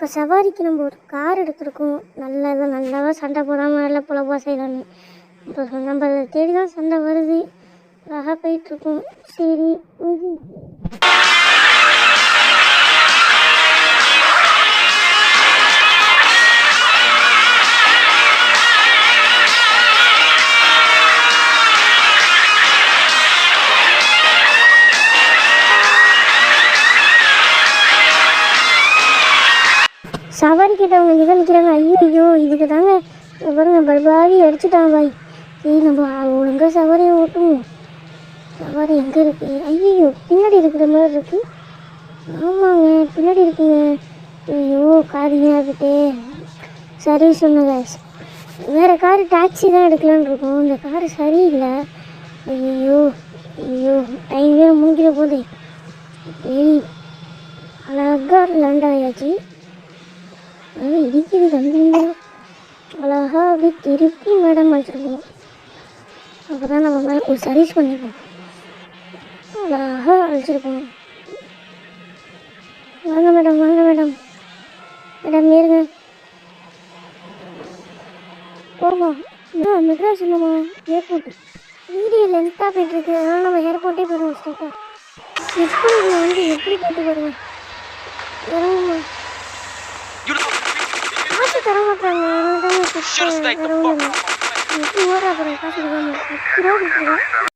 இப்போ சவாரிக்கு நம்ம ஒரு கார் எடுத்துருக்கோம், நல்லாவா சண்டை போடாமல் நல்லா பொழப்பா செய்யலான்னு. இப்போ நம்ம தேடி தான் சண்டை வருது, அழகாக போயிட்டுருக்கோம். சரி சவாரி கேட்டவங்க இங்கே தான் நிற்கிறாங்க. ஐயோ இதுக்கு தாங்க பாருங்க பல்பாதி அடிச்சுட்டாங்க பாய். சரி நம்ம ஒழுங்காக சவாரியை ஓட்டுவோம். சவாரி எங்கே இருக்குது? ஐயோ பின்னாடி இருக்கிற மாதிரி இருக்குது. ஆமாங்க பின்னாடி இருக்குங்க. ஐயோ கார் ஏன் ஆகிட்டே சர்வீஸ் சொன்னங்க. வேறு கார் டாக்ஸி தான் எடுக்கலான்னு இருக்கோம், இந்த காரு சரியில்லை. ஐயோ ஐயோ டைம் வேறு முடிக்கிற போதே. சரி அழகாக லேண்ட் ஆகியாச்சு. இடிக்குது கண்டிப்பாக. அழகாக அப்படியே திருப்பி மேடம் வச்சுருக்கோம். அப்போ தான் நம்ம மேலே ஒரு சர்வீஸ் பண்ணிப்போம். அழகாக அழைச்சிருக்கோம். வாங்க மேடம் மேடம் ஏறுங்க போவோம். மெட்ராஸ் இல்லைம்மா ஏர்போர்ட்டு. வீடியோ லென்த்தாக போய்ட்டுருக்கு, அதனால் நம்ம ஏர்போர்ட்டே போயிடுவோம் ஸ்ட்ரெயிட்டாக. எப்படி கேட்டு போடுவேன் இறங்குமா காசு தர மாட்டாங்க. அதனால தான் எப்படி ஓடுறா அப்புறம் காசு கொடுக்காம 10 ரூபா கொடுத்துருக்கேன்.